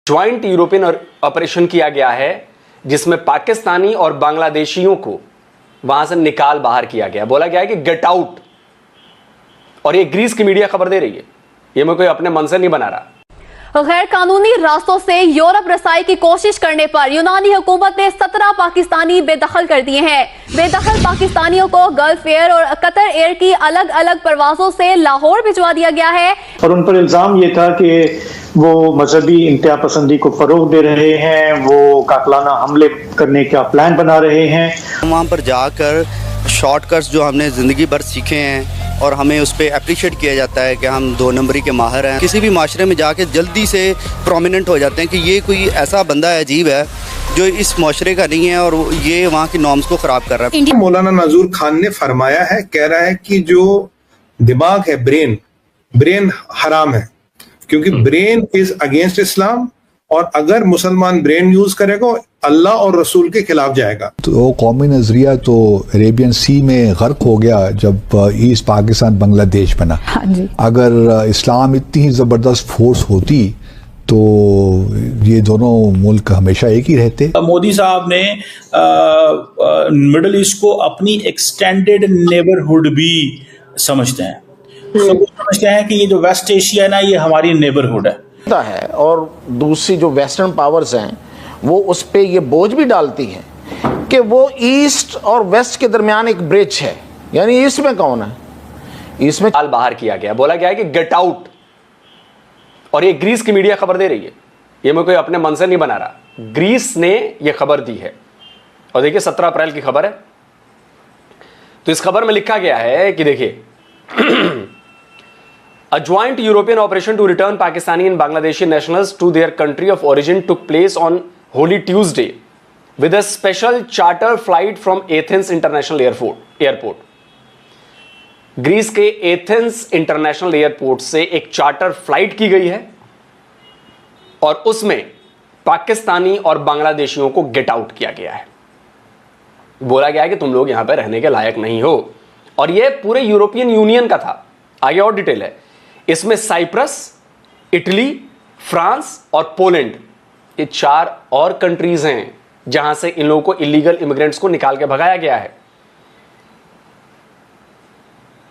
Joint European operation किया गया है जिसमें पाकिस्तानी और बांग्लादेशियों को वहां से निकाल बाहर किया गया। बोला गया है कि गेट आउट। और ये ग्रीस की मीडिया खबर दे रही है, ये मैं कोई अपने मन से नहीं बना रहा। गैर कानूनी रास्तों से यूरोप रसाई की कोशिश करने पर यूनानी हुकूमत ने 17 पाकिस्तानी बेदखल कर दिए हैं। बेदखल पाकिस्तानियों को गल्फ एयर और कतर एयर की अलग अलग परवाजों से लाहौर भिजवा दिया गया है। और उन पर इल्जाम ये था कि वो मजहबी इंतहा पसंदी को फरोग दे रहे हैं, वो कातलाना हमले करने का प्लान बना रहे हैं। वहाँ पर जाकर शॉर्टकट्स जो हमने ज़िंदगी भर सीखे हैं और हमें उस पर अप्रिशिएट किया जाता है कि हम 2 नंबरी के माहिर हैं। किसी भी माशरे में जाके जल्दी से प्रोमिनेंट हो जाते हैं कि ये कोई ऐसा बंदा है अजीब है जो इस माशरे का नहीं है और ये वहाँ की नॉर्म्स को ख़राब कर रहा है। मौलाना नाजूर खान ने फरमाया है, कह रहा है कि जो दिमाग है, ब्रेन हराम है क्योंकि ब्रेन इज अगेंस्ट इस्लाम और अगर मुसलमान ब्रेन यूज करेगा अल्लाह और रसूल के खिलाफ जाएगा। तो कौमी नजरिया तो अरेबियन सी में गर्क हो गया जब ईस्ट पाकिस्तान बांग्लादेश बना। हाँ जी। अगर इस्लाम इतनी ही जबरदस्त फोर्स होती तो ये दोनों मुल्क हमेशा एक ही रहते। मोदी साहब ने मिडिल ईस्ट को अपनी एक्सटेंडेड नेबरहुड भी समझते हैं। समझते हैं कि ये जो वेस्ट एशिया है ना, ये हमारी नेबरहुड है। और दूसरी जो वेस्टर्न पावर्स हैं वो उस पे ये बोझ भी डालती हैं कि वो ईस्ट और वेस्ट के दरमियान एक ब्रिज है। यानी ईस्ट में कौन है? ईस्ट में निकाल बाहर किया गया। बोला गया है कि गेट आउट। और ये ग्रीस की मीडिया खबर दे रही है, ये मैं कोई अपने मन से नहीं बना रहा। ग्रीस ने यह खबर दी है और देखिए 17 अप्रैल की खबर है। तो इस खबर में लिखा गया है कि देखिए A joint European operation to return Pakistani and Bangladeshi nationals to their country of origin took place on Holy Tuesday with a special charter flight from Athens International Airport. Greece के एथेंस इंटरनेशनल एयरपोर्ट से एक charter flight की गई है और उसमें पाकिस्तानी और बांग्लादेशियों को गेट आउट किया गया है। बोला गया है कि तुम लोग यहां पर रहने के लायक नहीं हो। और यह पूरे यूरोपियन यूनियन का था। आगे और डिटेल है इसमें। साइप्रस, इटली, फ्रांस और पोलैंड, ये 4 और कंट्रीज हैं जहां से इन लोगों को इलीगल इमिग्रेंट्स को निकाल के भगाया गया है।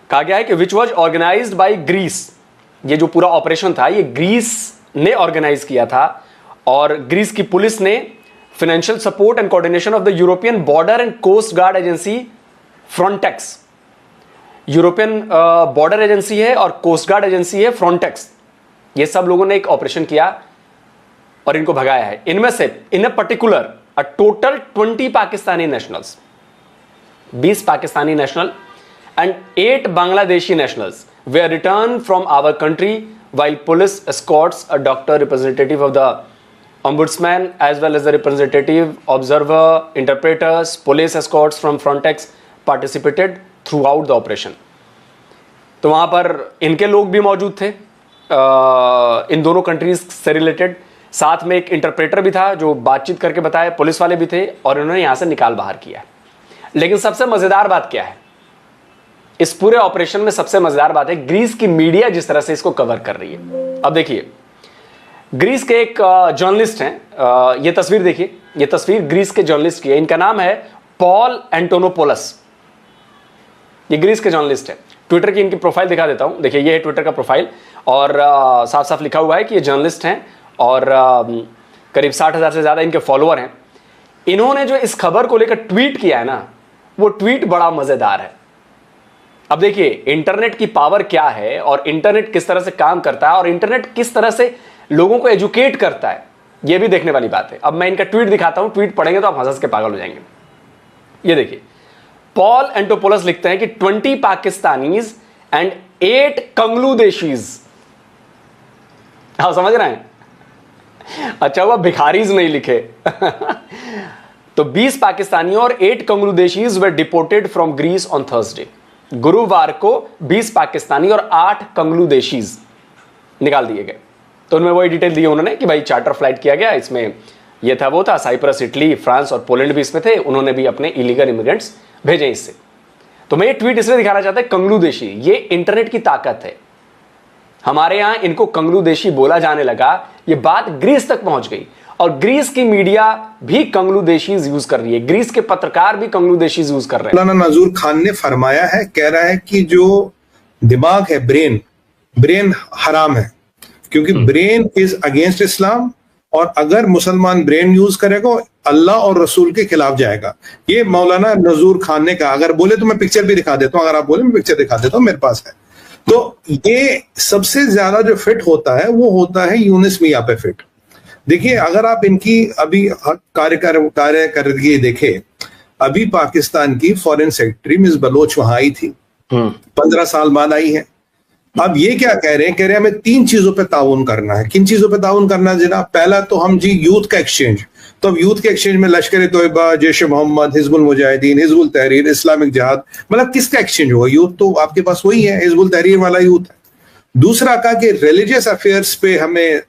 कहा गया है कि which was organised by Greece. ये जो पूरा ऑपरेशन था ये ग्रीस ने ऑर्गेनाइज किया था और ग्रीस की पुलिस ने financial support and coordination of the European Border and Coast guard Agency Frontex. European border agency है और कोस्ट गार्ड एजेंसी है फ्रंटेक्स। ये सब लोगों ने एक ऑपरेशन किया और इनको भगाया है। इनमें से in a particular uh total 20 Pakistani nationals, 20 Pakistani national and 8 Bangladeshi nationals were returned from our country while police escorts, a doctor representative of the ombudsman as well as the representative, observer, interpreters, police escorts from Frontex participated throughout the operation. तो वहाँ पर इनके लोग भी मौजूद थे इन दोनों countries से रिलेटेड। साथ में एक इंटरप्रेटर भी था जो बातचीत करके बताए, पुलिस वाले भी थे और इन्होंने यहाँ से निकाल बाहर किया। लेकिन सबसे मज़ेदार बात क्या है इस पूरे ऑपरेशन में? सबसे मज़ेदार बात है ग्रीस की मीडिया जिस तरह से इसको कवर कर रही है। अब देखिए, ग्रीस के एक जर्नलिस्ट हैं, ये तस्वीर देखिए, ये तस्वीर ग्रीस के जर्नलिस्ट की है। इनका नाम है पॉल एंटोनोपोलस। ये ग्रीस के जर्नलिस्ट है। ट्विटर की इनकी प्रोफाइल दिखा देता हूं। देखिए ये है ट्विटर का प्रोफाइल और साफ साफ लिखा हुआ है कि ये जर्नलिस्ट हैं और करीब 60,000 से ज़्यादा इनके फॉलोअर हैं। इन्होंने जो इस खबर को लेकर ट्वीट किया है ना, वो ट्वीट बड़ा मज़ेदार है। अब देखिए इंटरनेट की पावर क्या है और इंटरनेट किस तरह से काम करता है और इंटरनेट किस तरह से लोगों को एजुकेट करता है, ये भी देखने वाली बात है। अब मैं इनका ट्वीट दिखाता हूं, ट्वीट पढ़ेंगे तो आप हंस के पागल हो जाएंगे। ये देखिए, पॉल एंटोपोलस लिखते हैं कि 20 पाकिस्तानीज एंड 8 कंग्लूदेशीज। आप समझ रहे हैं? अच्छा हुआ भिखारीज नहीं लिखे। तो 20 पाकिस्तानियों और 8 कंग्लूदेशीज were deported from Greece on Thursday. गुरुवार को 20 पाकिस्तानी और 8 कंग्लूदेशीज निकाल दिए गए। तो उनमें वही डिटेल दी उन्होंने कि भाई चार्टर फ्लाइट किया गया, इसमें ये था वो था, साइप्रस, इटली, फ्रांस और पोलैंड भी इसमें थे। उन्होंने भी अपने इलीगल इमिग्रेंट्स भेजे इससे। तो मैं ये ट्वीट इसलिए दिखाना चाहता है, कंग्लूदेशी, ये इंटरनेट की ताकत है। हमारे यहां इनको कंग्लूदेशी बोला जाने लगा ये बात ग्रीस तक पहुंच गई और ग्रीस की मीडिया भी कंग्लूदेशीज यूज कर रही है, ग्रीस के पत्रकार भी कंग्लूदेशीज यूज कर रहे हैं। मौलाना नजूर खान ने फरमाया है, कह रहा है कि जो दिमाग है, ब्रेन हराम है, क्योंकि ब्रेन इज अगेंस्ट इस्लाम और अगर मुसलमान ब्रेन यूज करेगा अल्लाह और रसूल के खिलाफ जाएगा। ये मौलाना नजूर खान ने कहा। अगर बोले तो मैं पिक्चर भी दिखा देता हूं, अगर आप बोले मैं पिक्चर दिखा देता हूं, मेरे पास है। तो ये सबसे ज्यादा जो फिट होता है वो होता है यूनिस मियां पे फिट। देखिए, अगर आप इनकी अभी कार्य करके देखे, अभी पाकिस्तान की फॉरेन सेक्रेटरी मिस बलोच वहां आई थी, 15 साल बाद आई है। अब ये क्या कह रहे हैं हमें 3 चीजों पे ताउन करना है। किन चीजों पे ताउन करना है जनाब? पहला तो हम जी यूथ का एक्सचेंज, तो अब यूथ के एक्सचेंज में लश्कर तोयबा, जैश मोहम्मद, हिजबुल मुजाहिदीन, हिजबुल तहरीर, इस्लामिक जिहाद, मतलब किसका एक्सचेंज होगा? यूथ तो आपके पास वही है, हिजबुल तहरीर वाला यूथ है। दूसरा कहा कि रिलीजियस अफेयर्स पे हमें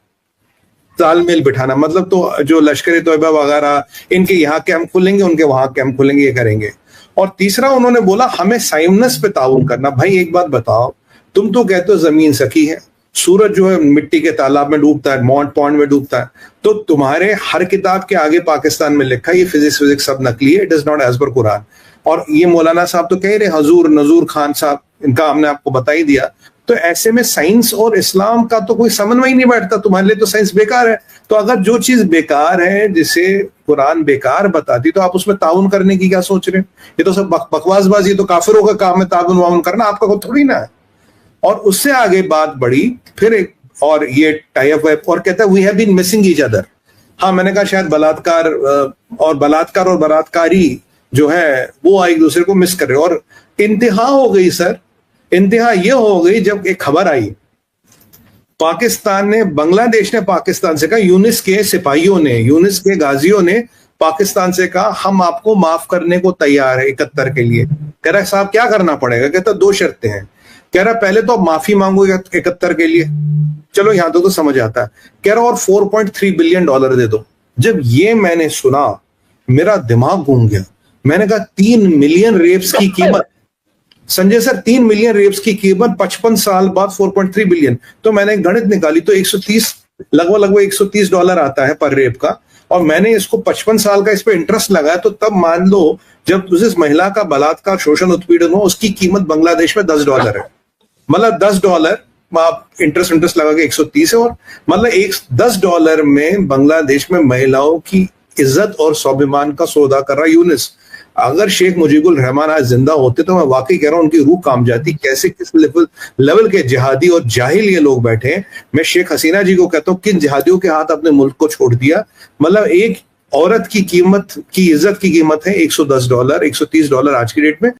तालमेल बिठाना, मतलब तो जो लश्कर तोयबा वगैरह इनके यहाँ कैंप खुलेंगे, उनके वहां कैंप खुलेंगे, ये करेंगे। और तीसरा उन्होंने बोला हमें साइमनस पे ताउन करना। भाई एक बात बताओ, तुम तो कहते हो जमीन सकी है, सूरज जो है मिट्टी के तालाब में डूबता है, मॉन्ट पॉन्ड में डूबता है, तो तुम्हारे हर किताब के आगे पाकिस्तान में लिखा है ये फिजिक्स सब नकली है, it is not as per Quran. और ये मौलाना साहब तो कह रहे हजूर नजूर खान साहब, इनका हमने आपको बता ही दिया। तो ऐसे में साइंस और इस्लाम का तो कोई समन्वय ही नहीं बैठता, तुम्हारे लिए तो साइंस बेकार है। तो अगर जो चीज बेकार है, जिसे कुरान बेकार बताती, तो आप उसमें ताउन करने की क्या सोच रहे हैं? ये तो सब बकवासबाजी, ये तो काफिरों का काम है ताउन वाउन करना, आपका कोई थोड़ी ना है। और उससे आगे बात बढ़ी फिर एक और ये टाई अप और कहता है we have been missing each other. हाँ, मैंने कहा शायद बलात्कार और बलात्कारी जो है वो एक दूसरे को मिस कर रहे। और इंतहा हो गई सर, इंतहा ये हो गई जब एक खबर आई बांग्लादेश ने पाकिस्तान से कहा, यूनिस के सिपाहियों ने, यूनिस के गाजियों ने पाकिस्तान से कहा हम आपको माफ करने को तैयार है 71 के लिए। कह रहा है साहब क्या करना पड़ेगा? कहता 2 शर्तें हैं। कह रहा पहले तो माफी मांगो 71 के लिए, चलो यहां तो समझ आता है। कह रहा और $4.3 बिलियन दे दो। जब ये मैंने सुना मेरा दिमाग घूम गया। मैंने कहा 3 मिलियन रेप्स की कीमत, संजय सर 3 मिलियन रेप्स की कीमत 55 साल बाद 4.3 बिलियन। तो मैंने गणित निकाली तो 130 लगभग $130 आता है पर रेप का। और मैंने इसको 55 साल का इस पे इंटरेस्ट लगाया, तो तब मान लो जब उस महिला का बलात्कार शोषण उत्पीड़न हो, उसकी कीमत बांग्लादेश में $10 है। मतलब $10 आप इंटरेस्ट लगा के 130 है। और मतलब $10 में बांग्लादेश में महिलाओं की इज्जत और स्वाभिमान का सौदा कर रहा यूनिस। अगर शेख मुजीबुर रहमान आज जिंदा होते तो मैं वाकई कह रहा हूं उनकी रूह काम जाती। कैसे किस लेवल के जिहादी और जाहिल ये लोग बैठे हैं। मैं शेख हसीना जी को कहता हूं किन जिहादियों के हाथ अपने मुल्क को छोड़ दिया। मतलब एक औरत की कीमत की इज्जत की कीमत है $110, $130 आज की डेट में।